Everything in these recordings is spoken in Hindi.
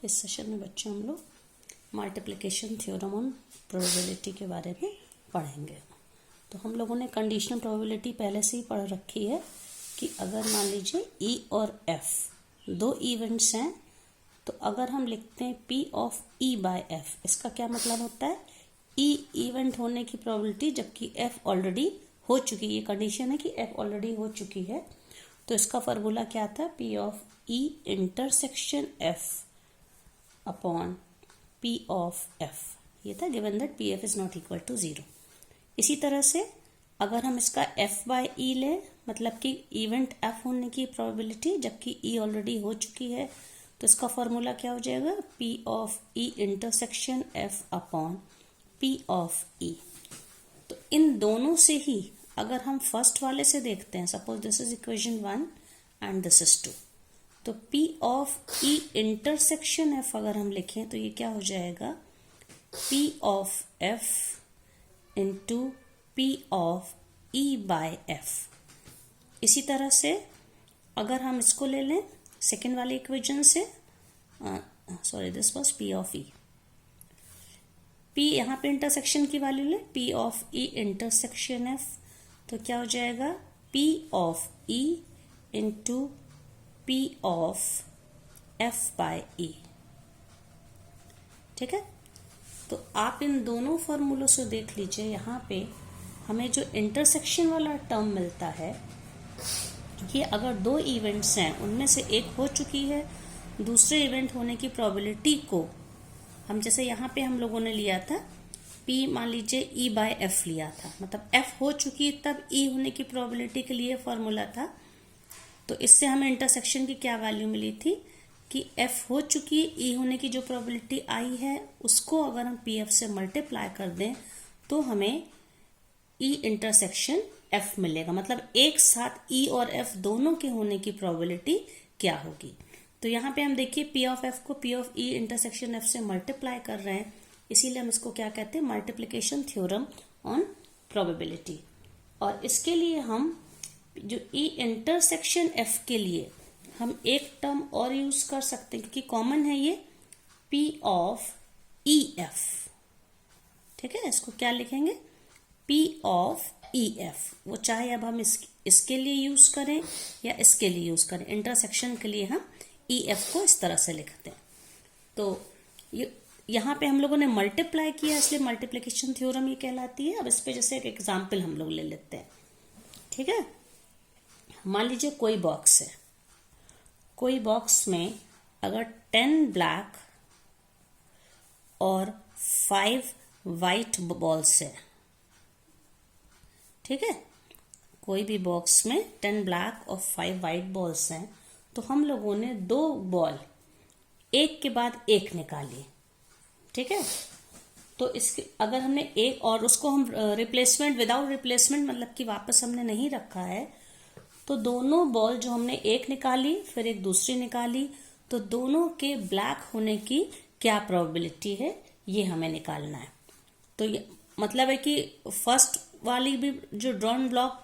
इस सेशन में बच्चों हम लोग मल्टीप्लिकेशन थ्योरम ऑन प्रोबेबिलिटी के बारे में पढ़ेंगे। तो हम लोगों ने कंडीशनल प्रोबेबिलिटी पहले से ही पढ़ रखी है कि अगर मान लीजिए E और F दो इवेंट्स हैं, तो अगर हम लिखते हैं P of E by F, इसका क्या मतलब होता है? E इवेंट होने की प्रोबेबिलिटी जबकि F ऑलरेडी हो चुकी है। ये कंडीशन है कि F ऑलरेडी हो चुकी है। तो इसका फार्मूला क्या था? P of E intersection F upon P of F, ये था given that p f is not equal to 0। इसी तरह से अगर हम इसका F बाय E लें, मतलब कि इवेंट F होने की प्रोबेबिलिटी जबकि E ऑलरेडी हो चुकी है, तो इसका फॉर्मूला क्या हो जाएगा? P of E intersection F upon P of E। तो इन दोनों से ही अगर हम फर्स्ट वाले से देखते हैं, suppose this is equation 1 and this is 2, तो P of E intersection F अगर हम लिखें तो ये क्या हो जाएगा? P of F into P of E by F। इसी तरह से अगर हम इसको ले लें सेकेंड वाले इक्वेशन से, sorry this was P of E, P यहाँ पे इंटरसेक्शन की वैल्यू ले, P of E intersection F, तो क्या हो जाएगा? P of E into P of F by E। ठीक है, तो आप इन दोनों फॉर्मूलों से देख लीजिए, यहाँ पे हमें जो इंटरसेक्शन वाला टर्म मिलता है, ये अगर दो इवेंट्स हैं उनमें से एक हो चुकी है, दूसरे इवेंट होने की प्रोबेबिलिटी को हम जैसे यहाँ पे हम लोगों ने लिया था P, मान लीजिए E बाय F लिया था, मतलब F हो चुकी तब E होने की प्रोबेबिलिटी के लिए फॉर्मूला था। तो इससे हमें इंटरसेक्शन की क्या वैल्यू मिली थी कि F हो चुकी E होने की जो प्रोबेबिलिटी आई है उसको अगर हम PF से मल्टीप्लाई कर दें तो हमें E इंटरसेक्शन F मिलेगा, मतलब एक साथ E और F दोनों के होने की प्रोबेबिलिटी क्या होगी। तो यहाँ पे हम देखिए P ऑफ F को P of E intersection F से मल्टीप्लाई कर रहे हैं, इसीलिए हम इसको क्या कहते हैं? Multiplication theorem on probability. और इसके लिए हम जो E इंटरसेक्शन F के लिए हम एक टर्म और यूज कर सकते हैं क्योंकि कॉमन है ये, P ऑफ E F। ठीक है, इसको क्या लिखेंगे? P of E F। वो चाहे अब हम इसके लिए यूज करें या इसके लिए यूज करें, इंटरसेक्शन के लिए हम E F को इस तरह से लिखते हैं। तो यहाँ पे हम लोगों ने मल्टीप्लाई किया, इसलिए मल्टीप्लिकेशन थ्योरम ये कहलाती है। अब इस पे जैसे एक एग्जाम्पल हम लोग ले लेते हैं। ठीक है, मान लीजिए कोई बॉक्स है, कोई बॉक्स में अगर 10 ब्लैक और 5 वाइट बॉल्स है, ठीक है, कोई भी बॉक्स में 10 ब्लैक और 5 वाइट बॉल्स हैं, तो हम लोगों ने दो बॉल एक के बाद एक निकाली। ठीक है, तो इसके अगर हमने एक और उसको हम रिप्लेसमेंट विदाउट रिप्लेसमेंट मतलब कि वापस हमने नहीं रखा है, तो दोनों बॉल जो हमने एक निकाली फिर एक दूसरी निकाली, तो दोनों के ब्लैक होने की क्या प्रोबेबिलिटी है ये हमें निकालना है। तो ये मतलब है कि फर्स्ट वाली भी जो ड्रॉन ब्लॉक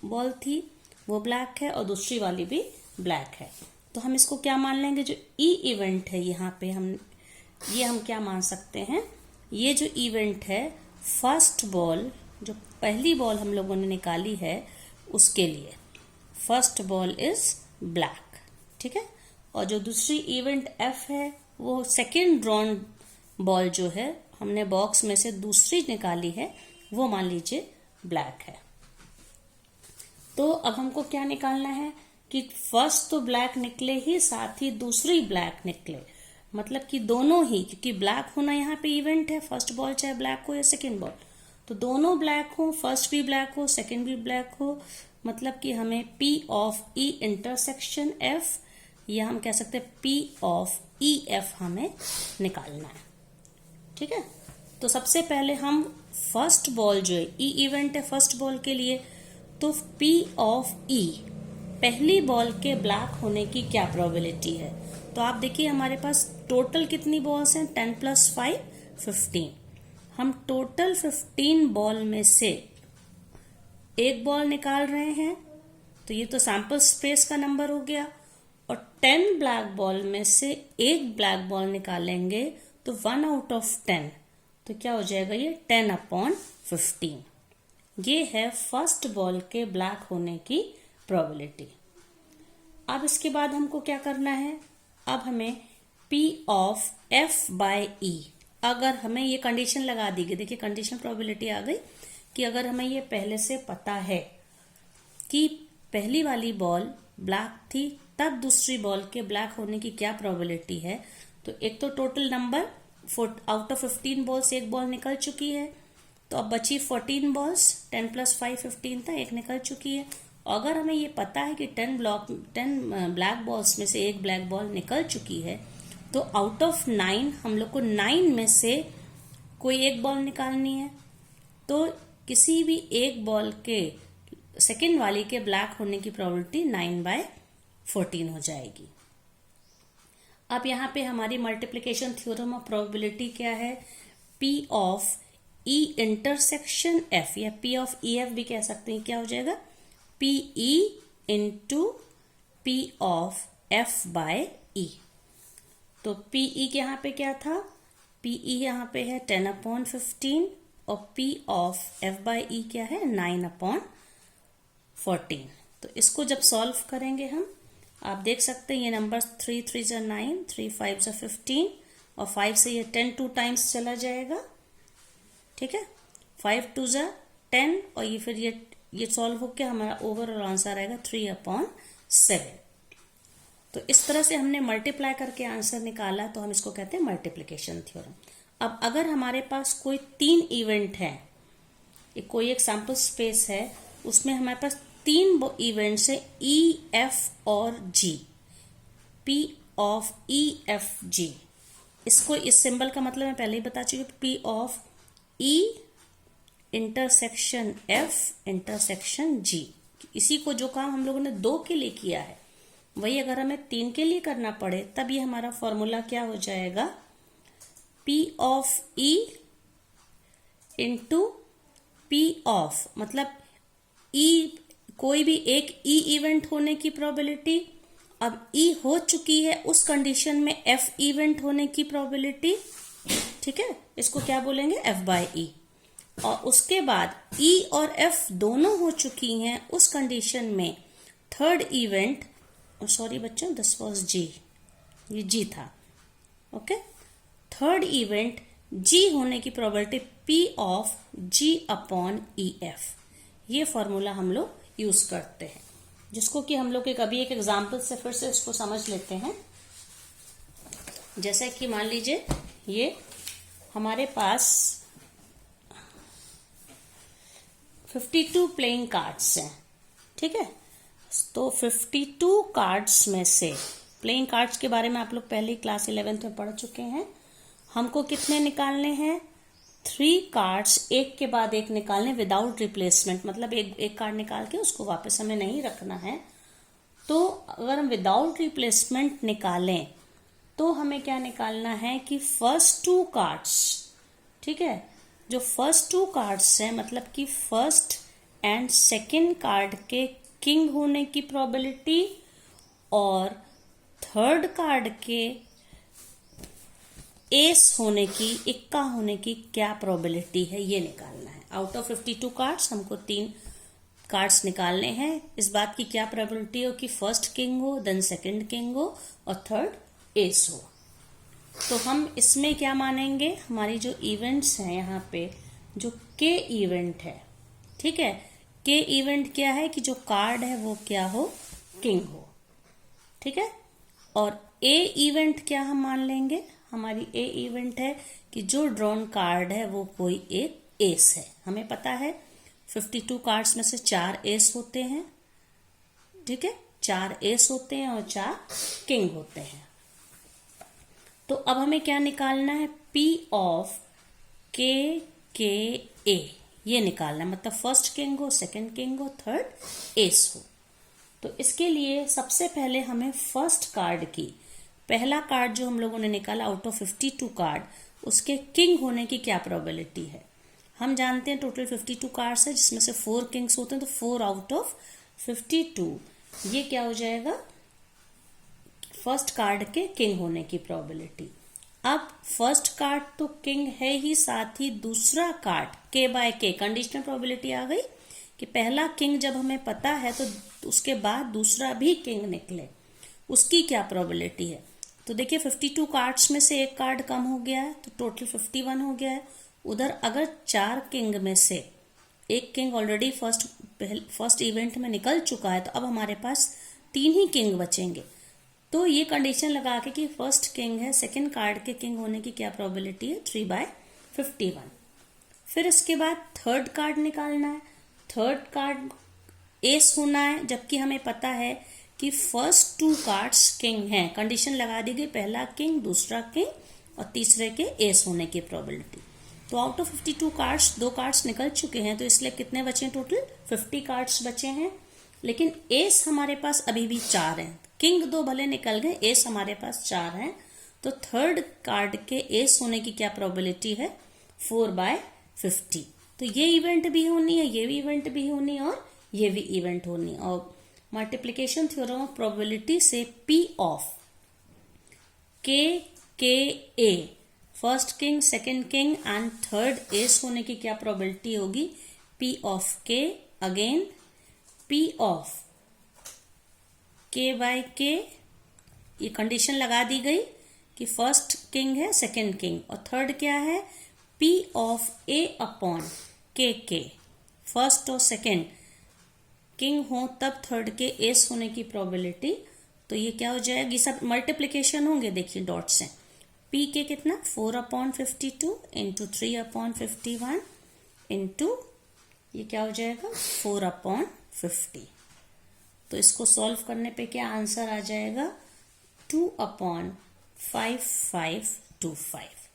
बॉल थी वो ब्लैक है और दूसरी वाली भी ब्लैक है, तो हम इसको क्या मान लेंगे? जो ई इवेंट है यहाँ पे हम क्या मान सकते हैं? ये जो इवेंट है फर्स्ट बॉल, जो पहली बॉल हम लोगों ने निकाली है उसके लिए फर्स्ट बॉल इज ब्लैक। ठीक है, और जो दूसरी इवेंट F है वो सेकेंड ड्रॉन बॉल जो है हमने बॉक्स में से दूसरी निकाली है, वो मान लीजिए ब्लैक है। तो अब हमको क्या निकालना है कि फर्स्ट तो ब्लैक निकले ही, साथ ही दूसरी ब्लैक निकले, मतलब कि दोनों ही, क्योंकि ब्लैक होना यहाँ पे इवेंट है, फर्स्ट बॉल चाहे ब्लैक हो या सेकेंड बॉल, तो दोनों ब्लैक हो, फर्स्ट भी ब्लैक हो सेकेंड भी ब्लैक हो, मतलब कि हमें P of E intersection F या हम कह सकते हैं P ऑफ E F हमें निकालना है। ठीक है, तो सबसे पहले हम फर्स्ट बॉल जो है E इवेंट है फर्स्ट बॉल के लिए, तो P ऑफ E पहली बॉल के ब्लैक होने की क्या प्रोबेबिलिटी है? तो आप देखिए हमारे पास टोटल कितनी बॉल्स हैं? 10 + 5 15। हम टोटल 15 बॉल में से एक बॉल निकाल रहे हैं, तो ये तो सैंपल स्पेस का नंबर हो गया, और 10 ब्लैक बॉल में से एक ब्लैक बॉल निकालेंगे तो 1 आउट ऑफ 10, तो क्या हो जाएगा ये 10/15। ये है फर्स्ट बॉल के ब्लैक होने की प्रोबेबिलिटी। अब इसके बाद हमको क्या करना है, अब हमें P ऑफ F/E, अगर हमें ये कंडीशन लगा दी गई, देखिए कंडीशनल प्रोबेबिलिटी आ गई कि अगर हमें ये पहले से पता है कि पहली वाली बॉल ब्लैक थी तब दूसरी बॉल के ब्लैक होने की क्या प्रोबेबिलिटी है, तो एक तो total number out of 15 balls एक बॉल निकल चुकी है, तो अब बची 14 बॉल्स, 10 + 5 15 था, एक निकल चुकी है। अगर हमें ये पता है कि 10 ब्लैक बॉल्स में से एक ब्लैक बॉल निकल चुकी है, तो आउट ऑफ 9 हम लोग को 9 में से कोई एक बॉल निकालनी है, तो किसी भी एक बॉल के सेकेंड वाली के ब्लैक होने की प्रोबेबिलिटी 9/14 हो जाएगी। अब यहाँ पे हमारी मल्टीप्लिकेशन थ्योरम ऑफ प्रोबेबिलिटी क्या है, P of E intersection F, या P ऑफ EF भी कह सकते हैं, क्या हो जाएगा PE into P of F/E। तो PE के यहाँ पे क्या था, PE यहाँ पे है 10/15 और P ऑफ F/E क्या है 9/14। तो इसको जब सॉल्व करेंगे हम, आप देख सकते हैं ये नंबर 3 3 = 9, 3 5 = 15 और 5 से ये 10 2 टाइम्स चला जाएगा, ठीक है, 5 2 = 10 और ये फिर ये सॉल्व होकर हमारा ओवरऑल आंसर आएगा 3/7। तो इस तरह से हमने मल्टीप्लाई करके आंसर निकाला, तो हम इसको कहते हैं मल्टीप्लिकेशन थ्योरम। अब अगर हमारे पास कोई 3 इवेंट है, कोई एक सैंपल स्पेस है, उसमें हमारे पास 3 इवेंट्स है E, F और G, P of E, F, G। इसको इस सिंबल का मतलब मैं पहले ही बता चुकी हूँ, P of E intersection F intersection G। इसी को जो काम हम लोगों ने 2 के लिए किया है, वही अगर हमें 3 के लिए करना पड़े, तब ये हमारा फॉर्मूला क्या हो जाएगा, P of E into P of, मतलब E, कोई भी एक E इवेंट होने की प्रोबेबिलिटी, अब E हो चुकी है उस कंडीशन में F इवेंट होने की प्रोबेबिलिटी, ठीक है, इसको क्या बोलेंगे F/E। और उसके बाद E और F दोनों हो चुकी हैं उस कंडीशन में थर्ड इवेंट, सॉरी बच्चों दिस वाज G, ये G था, ओके, थर्ड इवेंट G होने की प्रोबेबिलिटी P ऑफ G/EF। ये फॉर्मूला हम लोग यूज करते हैं, जिसको कि हम लोग अभी एक एग्जाम्पल से फिर से इसको समझ लेते हैं। जैसे कि मान लीजिए ये हमारे पास 52 प्लेइंग कार्ड्स हैं, ठीक है, तो 52 कार्ड्स में से, प्लेइंग कार्ड्स के बारे में आप लोग पहले क्लास 11th में पढ़ चुके हैं, हमको कितने निकालने हैं, 3 कार्ड्स एक के बाद एक निकालने विदाउट रिप्लेसमेंट, मतलब एक कार्ड निकाल के उसको वापस हमें नहीं रखना है। तो अगर हम विदाउट रिप्लेसमेंट निकालें तो हमें क्या निकालना है कि फर्स्ट 2 कार्ड्स, ठीक है, जो फर्स्ट 2 कार्ड्स हैं, मतलब कि फर्स्ट एंड सेकेंड कार्ड के किंग होने की प्रोबेबिलिटी और थर्ड कार्ड के एस होने की, इक्का होने की क्या प्रोबेबिलिटी है, ये निकालना है। आउट ऑफ 52 कार्ड्स हमको 3 कार्ड्स निकालने हैं, इस बात की क्या प्रोबेबिलिटी हो कि फर्स्ट किंग हो, देन सेकंड किंग हो और थर्ड एस हो। तो हम इसमें क्या मानेंगे, हमारी जो इवेंट्स हैं यहाँ पे, जो के इवेंट है, ठीक है, के इवेंट क्या है कि जो कार्ड है वो क्या हो, किंग हो, ठीक है, और ए इवेंट क्या हम मान लेंगे, हमारी ए इवेंट है कि जो ड्रॉन कार्ड है वो कोई एक एस है। हमें पता है 52 कार्ड्स में से 4 एस होते हैं, ठीक है, 4 एस होते हैं और 4 किंग होते हैं। तो अब हमें क्या निकालना है, P ऑफ के ए, ये निकालना है, मतलब फर्स्ट किंग हो, सेकंड किंग हो, थर्ड एस हो। तो इसके लिए सबसे पहले हमें फर्स्ट कार्ड की, पहला कार्ड जो हम लोगों ने निकाला आउट ऑफ 52 कार्ड, उसके किंग होने की क्या प्रोबेबिलिटी है। हम जानते हैं टोटल 52 कार्ड्स है, जिसमें से 4 किंग्स होते हैं, तो 4 आउट ऑफ 52, ये क्या हो जाएगा फर्स्ट कार्ड के किंग होने की प्रोबेबिलिटी। अब फर्स्ट कार्ड तो किंग है ही, साथ ही दूसरा कार्ड के बाय के कंडीशनल प्रोबेबिलिटी आ गई कि पहला किंग जब हमें पता है तो उसके बाद दूसरा भी किंग निकले, उसकी क्या प्रोबेबिलिटी है। तो देखिए 52 कार्ड्स में से एक कार्ड कम हो गया है तो टोटल 51 हो गया है। उधर अगर 4 किंग में से एक किंग ऑलरेडी फर्स्ट इवेंट में निकल चुका है तो अब हमारे पास 3 ही किंग बचेंगे। तो ये कंडीशन लगा के कि फर्स्ट किंग है, सेकंड कार्ड के किंग होने की क्या प्रोबेबिलिटी है, 3/51। फिर इसके बाद थर्ड कार्ड निकालना है। थर्ड कार्ड एस होना है, जबकि हमें पता है कि फर्स्ट 2 कार्ड्स किंग हैं। कंडीशन लगा दी गई, पहला किंग, दूसरा किंग और तीसरे के एस होने की प्रोबेबिलिटी। तो आउट ऑफ 52 कार्ड्स 2 कार्ड्स निकल चुके हैं, तो इसलिए कितने बचे हैं, टोटल 50 कार्ड्स बचे हैं। लेकिन एस हमारे पास अभी भी 4 हैं। किंग 2 भले निकल गए, एस हमारे पास 4 हैं। तो थर्ड कार्ड के एस होने की क्या प्रोबेबिलिटी है, 4/50। तो ये इवेंट भी होनी है, ये भी इवेंट भी होनी है और ये भी इवेंट होनी है। और मल्टीप्लिकेशन थ्योरम ऑफ प्रोबेबिलिटी से P ऑफ के first king, second king and third S होने की क्या प्रोबेबिलिटी होगी, P ऑफ के, अगेन P ऑफ के, ये कंडीशन लगा दी गई कि फर्स्ट किंग है, सेकंड किंग, और थर्ड क्या है, P ऑफ A अपॉन के। फर्स्ट और सेकंड किंग हो तब थर्ड के एस होने की प्रोबेबिलिटी। तो ये क्या हो जाएगी, सब मल्टीप्लिकेशन होंगे, देखिए डॉट से। P के कितना, 4/52 इंटू 3/51 इंटू ये क्या हो जाएगा, 4/50। तो इसको सॉल्व करने पे क्या आंसर आ जाएगा, 2/5525।